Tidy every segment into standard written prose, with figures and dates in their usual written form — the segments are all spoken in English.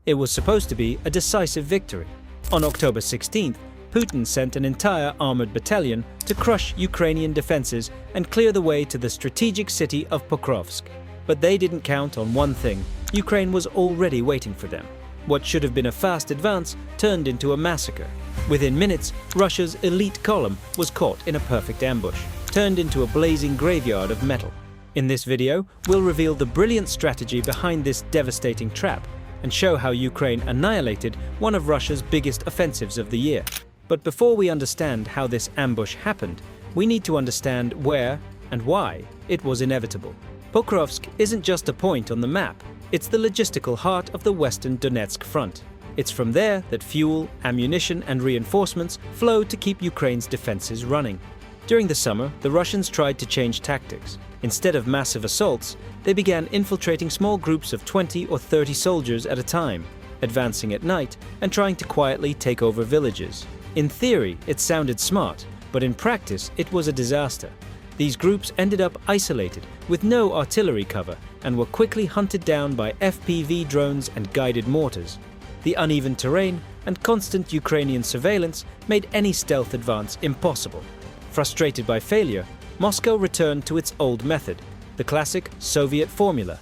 It was supposed to be a decisive victory. On October 16th, Putin sent an entire armored battalion to crush Ukrainian defenses and clear the way to the strategic city of Pokrovsk. But they didn't count on one thing: Ukraine was already waiting for them. What should have been a fast advance turned into a massacre. Within minutes, Russia's elite column was caught in a perfect ambush, turned into a blazing graveyard of metal. In this video, we'll reveal the brilliant strategy behind this devastating trap and show how Ukraine annihilated one of Russia's biggest offensives of the year. But before we understand how this ambush happened, we need to understand where and why it was inevitable. Pokrovsk isn't just a point on the map, it's the logistical heart of the Western Donetsk front. It's from there that fuel, ammunition and reinforcements flow to keep Ukraine's defenses running. During the summer, the Russians tried to change tactics. Instead of massive assaults, they began infiltrating small groups of 20 or 30 soldiers at a time, advancing at night and trying to quietly take over villages. In theory, it sounded smart, but in practice, it was a disaster. These groups ended up isolated, with no artillery cover, and were quickly hunted down by FPV drones and guided mortars. The uneven terrain and constant Ukrainian surveillance made any stealth advance impossible. Frustrated by failure, Moscow returned to its old method, the classic Soviet formula: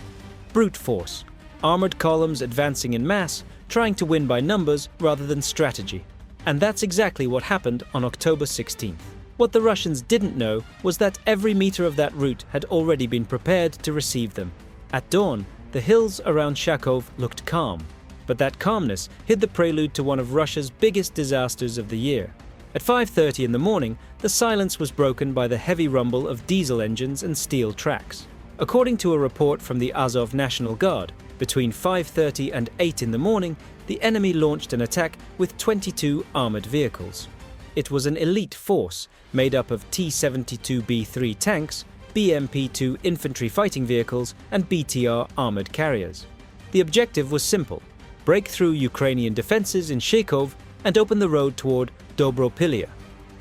brute force, armored columns advancing in mass, trying to win by numbers rather than strategy. And that's exactly what happened on October 16th. What the Russians didn't know was that every meter of that route had already been prepared to receive them. At dawn, the hills around Shakhove looked calm, but that calmness hid the prelude to one of Russia's biggest disasters of the year. At 5:30 in the morning, the silence was broken by the heavy rumble of diesel engines and steel tracks. According to a report from the Azov National Guard, between 5:30 and 8 in the morning, the enemy launched an attack with 22 armored vehicles. It was an elite force made up of T-72B3 tanks, BMP-2 infantry fighting vehicles, and BTR armored carriers. The objective was simple: break through Ukrainian defenses in Shakhove and open the road toward Dobropilya.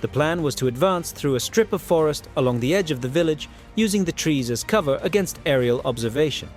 The plan was to advance through a strip of forest along the edge of the village, using the trees as cover against aerial observation.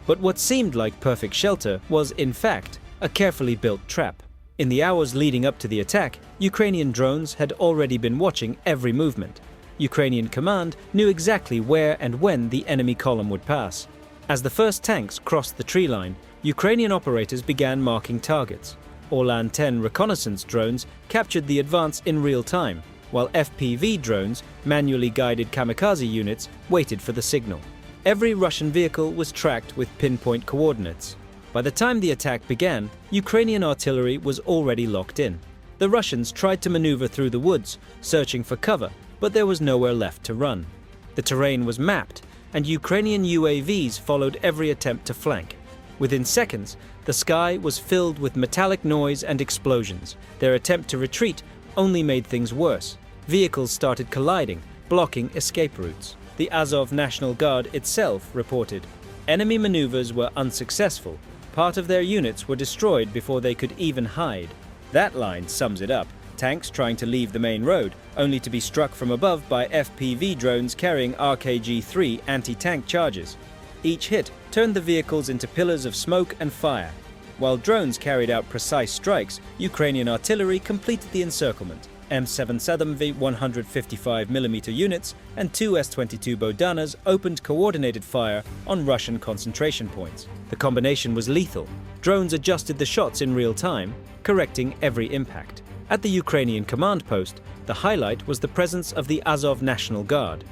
But what seemed like perfect shelter was, in fact, a carefully built trap. In the hours leading up to the attack, Ukrainian drones had already been watching every movement. Ukrainian command knew exactly where and when the enemy column would pass. As the first tanks crossed the tree line, Ukrainian operators began marking targets. Orlan-10 reconnaissance drones captured the advance in real time, while FPV drones, manually guided kamikaze units, waited for the signal. Every Russian vehicle was tracked with pinpoint coordinates. By the time the attack began, Ukrainian artillery was already locked in. The Russians tried to maneuver through the woods, searching for cover, but there was nowhere left to run. The terrain was mapped, and Ukrainian UAVs followed every attempt to flank. Within seconds, the sky was filled with metallic noise and explosions. Their attempt to retreat only made things worse. Vehicles started colliding, blocking escape routes. The Azov National Guard itself reported, "Enemy maneuvers were unsuccessful. Part of their units were destroyed before they could even hide." That line sums it up. Tanks trying to leave the main road, only to be struck from above by FPV drones carrying RKG-3 anti-tank charges. Each hit turned the vehicles into pillars of smoke and fire. While drones carried out precise strikes, Ukrainian artillery completed the encirclement. M77V 155mm units and 2 S-22 Bodanas opened coordinated fire on Russian concentration points. The combination was lethal. Drones adjusted the shots in real time, correcting every impact. At the Ukrainian command post, the highlight was the presence of the Azov National Guard.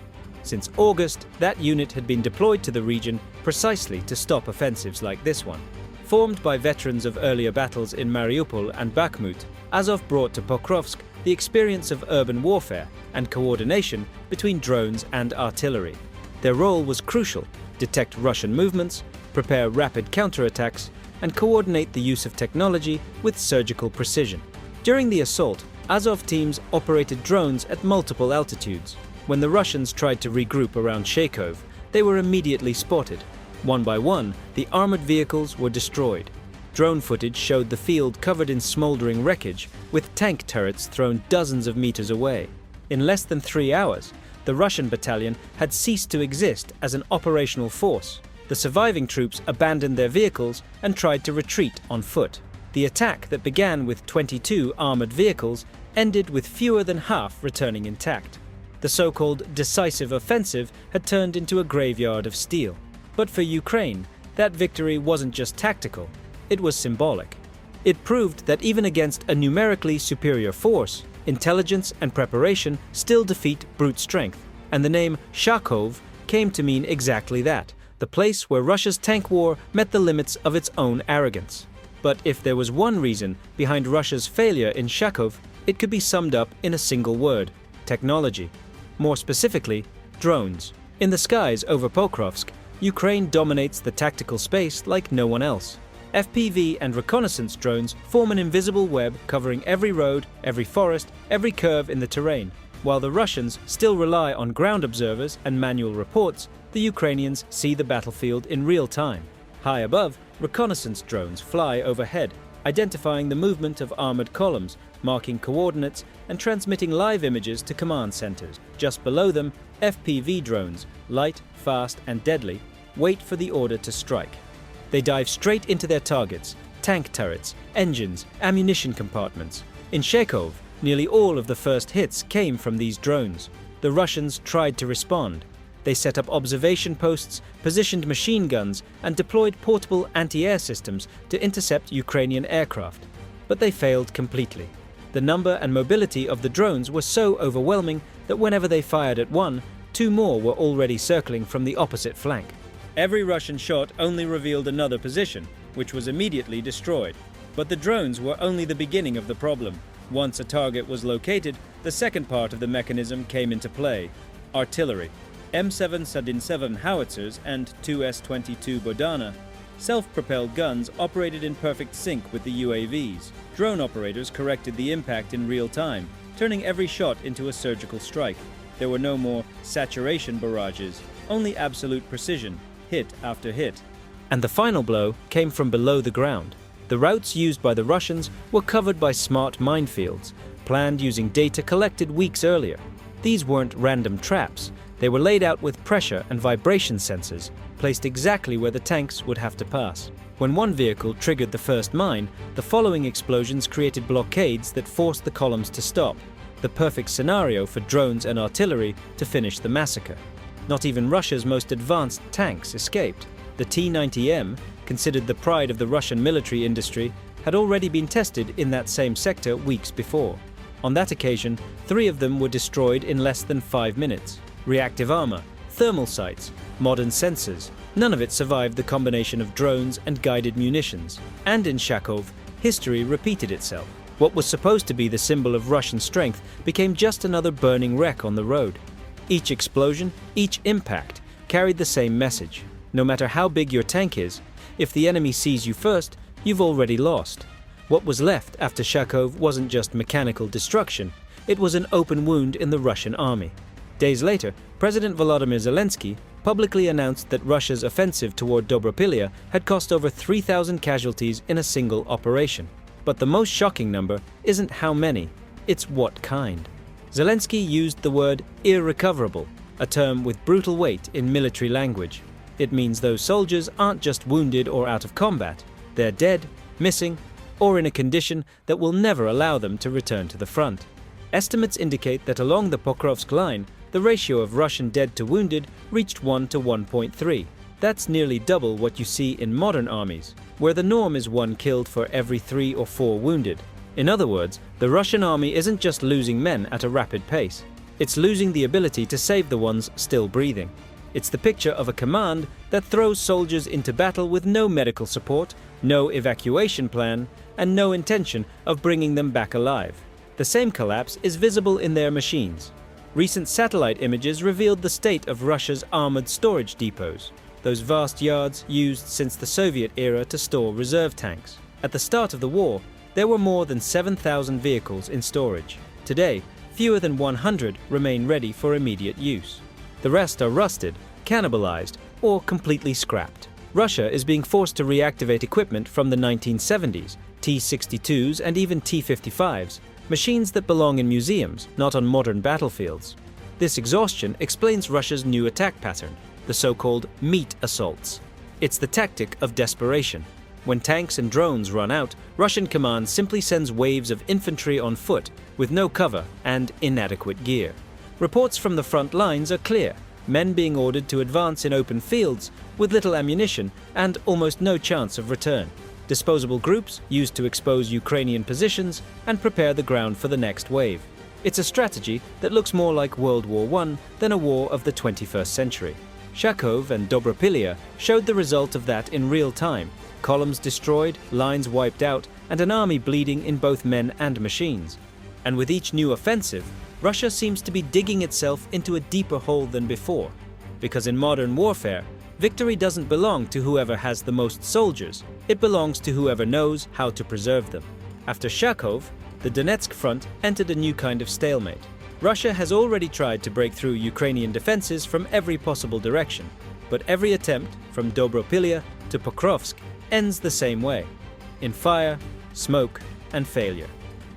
Since August, that unit had been deployed to the region precisely to stop offensives like this one. Formed by veterans of earlier battles in Mariupol and Bakhmut, Azov brought to Pokrovsk the experience of urban warfare and coordination between drones and artillery. Their role was crucial: detect Russian movements, prepare rapid counterattacks, and coordinate the use of technology with surgical precision. During the assault, Azov teams operated drones at multiple altitudes. When the Russians tried to regroup around Shakhove, they were immediately spotted. One by one, the armored vehicles were destroyed. Drone footage showed the field covered in smoldering wreckage, with tank turrets thrown dozens of meters away. In less than 3 hours, the Russian battalion had ceased to exist as an operational force. The surviving troops abandoned their vehicles and tried to retreat on foot. The attack that began with 22 armored vehicles ended with fewer than half returning intact. The so-called decisive offensive had turned into a graveyard of steel. But for Ukraine, that victory wasn't just tactical, it was symbolic. It proved that even against a numerically superior force, intelligence and preparation still defeat brute strength, and the name Shakhove came to mean exactly that, the place where Russia's tank war met the limits of its own arrogance. But if there was one reason behind Russia's failure in Shakhove, it could be summed up in a single word: technology. More specifically, drones. In the skies over Pokrovsk, Ukraine dominates the tactical space like no one else. FPV and reconnaissance drones form an invisible web covering every road, every forest, every curve in the terrain. While the Russians still rely on ground observers and manual reports, the Ukrainians see the battlefield in real time. High above, reconnaissance drones fly overhead, identifying the movement of armored columns, marking coordinates, and transmitting live images to command centers. Just below them, FPV drones, light, fast, and deadly, wait for the order to strike. They dive straight into their targets: tank turrets, engines, ammunition compartments. In Shakhove, nearly all of the first hits came from these drones. The Russians tried to respond. They set up observation posts, positioned machine guns, and deployed portable anti-air systems to intercept Ukrainian aircraft. But they failed completely. The number and mobility of the drones were so overwhelming that whenever they fired at one, two more were already circling from the opposite flank. Every Russian shot only revealed another position, which was immediately destroyed. But the drones were only the beginning of the problem. Once a target was located, the second part of the mechanism came into play: artillery. M7 Sadin-7 howitzers and 2 S-22 Bodana, self-propelled guns operated in perfect sync with the UAVs. Drone operators corrected the impact in real time, turning every shot into a surgical strike. There were no more saturation barrages, only absolute precision, hit after hit. And the final blow came from below the ground. The routes used by the Russians were covered by smart minefields, planned using data collected weeks earlier. These weren't random traps. They were laid out with pressure and vibration sensors, placed exactly where the tanks would have to pass. When one vehicle triggered the first mine, the following explosions created blockades that forced the columns to stop, the perfect scenario for drones and artillery to finish the massacre. Not even Russia's most advanced tanks escaped. The T-90M, considered the pride of the Russian military industry, had already been tested in that same sector weeks before. On that occasion, 3 of them were destroyed in less than 5 minutes. Reactive armor, thermal sights, modern sensors, none of it survived the combination of drones and guided munitions. And in Shakhove, history repeated itself. What was supposed to be the symbol of Russian strength became just another burning wreck on the road. Each explosion, each impact, carried the same message. No matter how big your tank is, if the enemy sees you first, you've already lost. What was left after Shakhove wasn't just mechanical destruction, it was an open wound in the Russian army. Days later, President Volodymyr Zelensky publicly announced that Russia's offensive toward Dobropilya had cost over 3,000 casualties in a single operation. But the most shocking number isn't how many, it's what kind. Zelensky used the word irrecoverable, a term with brutal weight in military language. It means those soldiers aren't just wounded or out of combat, they're dead, missing, or in a condition that will never allow them to return to the front. Estimates indicate that along the Pokrovsk line, the ratio of Russian dead to wounded reached 1 to 1.3. That's nearly double what you see in modern armies, where the norm is 1 killed for every 3 or 4 wounded. In other words, the Russian army isn't just losing men at a rapid pace, it's losing the ability to save the ones still breathing. It's the picture of a command that throws soldiers into battle with no medical support, no evacuation plan, and no intention of bringing them back alive. The same collapse is visible in their machines. Recent satellite images revealed the state of Russia's armored storage depots, those vast yards used since the Soviet era to store reserve tanks. At the start of the war, there were more than 7,000 vehicles in storage. Today, fewer than 100 remain ready for immediate use. The rest are rusted, cannibalized, or completely scrapped. Russia is being forced to reactivate equipment from the 1970s, T-62s and even T-55s, machines that belong in museums, not on modern battlefields. This exhaustion explains Russia's new attack pattern, the so-called meat assaults. It's the tactic of desperation. When tanks and drones run out, Russian command simply sends waves of infantry on foot with no cover and inadequate gear. Reports from the front lines are clear, men being ordered to advance in open fields with little ammunition and almost no chance of return. Disposable groups used to expose Ukrainian positions and prepare the ground for the next wave. It's a strategy that looks more like World War I than a war of the 21st century. Shakhove and Dobropilya showed the result of that in real time. Columns destroyed, lines wiped out, and an army bleeding in both men and machines. And with each new offensive, Russia seems to be digging itself into a deeper hole than before. Because in modern warfare, victory doesn't belong to whoever has the most soldiers, it belongs to whoever knows how to preserve them. After Shakhove, the Donetsk front entered a new kind of stalemate. Russia has already tried to break through Ukrainian defenses from every possible direction, but every attempt, from Dobropilya to Pokrovsk, ends the same way, in fire, smoke, and failure.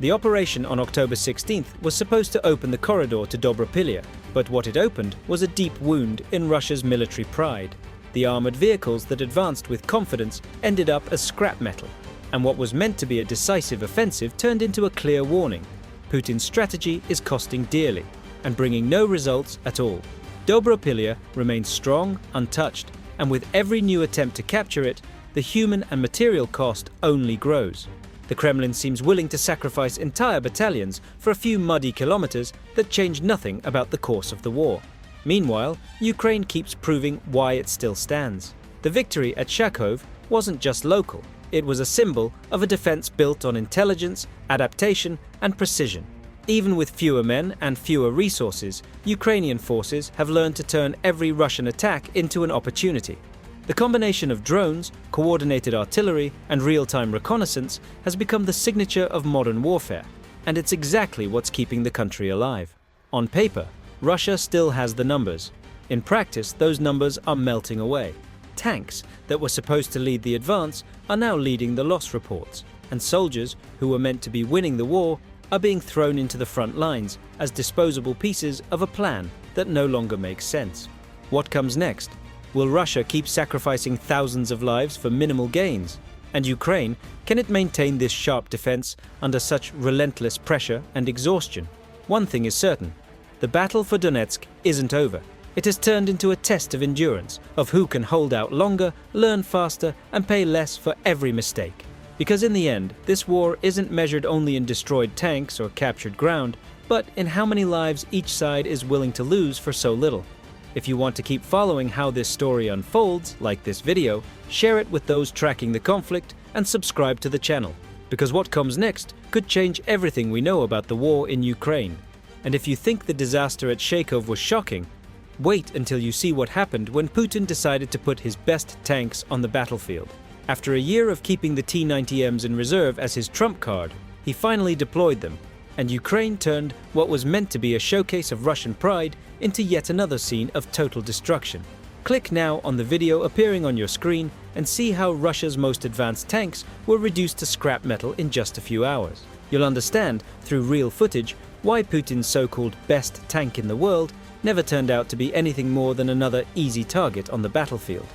The operation on October 16th was supposed to open the corridor to Dobropilya, but what it opened was a deep wound in Russia's military pride. The armored vehicles that advanced with confidence ended up as scrap metal, and what was meant to be a decisive offensive turned into a clear warning. Putin's strategy is costing dearly and bringing no results at all. Dobropilya remains strong, untouched, and with every new attempt to capture it, the human and material cost only grows. The Kremlin seems willing to sacrifice entire battalions for a few muddy kilometers that change nothing about the course of the war. Meanwhile, Ukraine keeps proving why it still stands. The victory at Shakhove wasn't just local, it was a symbol of a defense built on intelligence, adaptation, and precision. Even with fewer men and fewer resources, Ukrainian forces have learned to turn every Russian attack into an opportunity. The combination of drones, coordinated artillery, and real-time reconnaissance has become the signature of modern warfare, and it's exactly what's keeping the country alive. On paper, Russia still has the numbers. In practice, those numbers are melting away. Tanks that were supposed to lead the advance are now leading the loss reports, and soldiers who were meant to be winning the war are being thrown into the front lines as disposable pieces of a plan that no longer makes sense. What comes next? Will Russia keep sacrificing thousands of lives for minimal gains? And Ukraine, can it maintain this sharp defense under such relentless pressure and exhaustion? One thing is certain, the battle for Donetsk isn't over. It has turned into a test of endurance, of who can hold out longer, learn faster, and pay less for every mistake. Because in the end, this war isn't measured only in destroyed tanks or captured ground, but in how many lives each side is willing to lose for so little. If you want to keep following how this story unfolds, like this video, share it with those tracking the conflict and subscribe to the channel, because what comes next could change everything we know about the war in Ukraine. And if you think the disaster at Shakhove was shocking, wait until you see what happened when Putin decided to put his best tanks on the battlefield. After a year of keeping the T-90Ms in reserve as his trump card, he finally deployed them, and Ukraine turned what was meant to be a showcase of Russian pride into yet another scene of total destruction. Click now on the video appearing on your screen and see how Russia's most advanced tanks were reduced to scrap metal in just a few hours. You'll understand, through real footage, why Putin's so-called best tank in the world never turned out to be anything more than another easy target on the battlefield.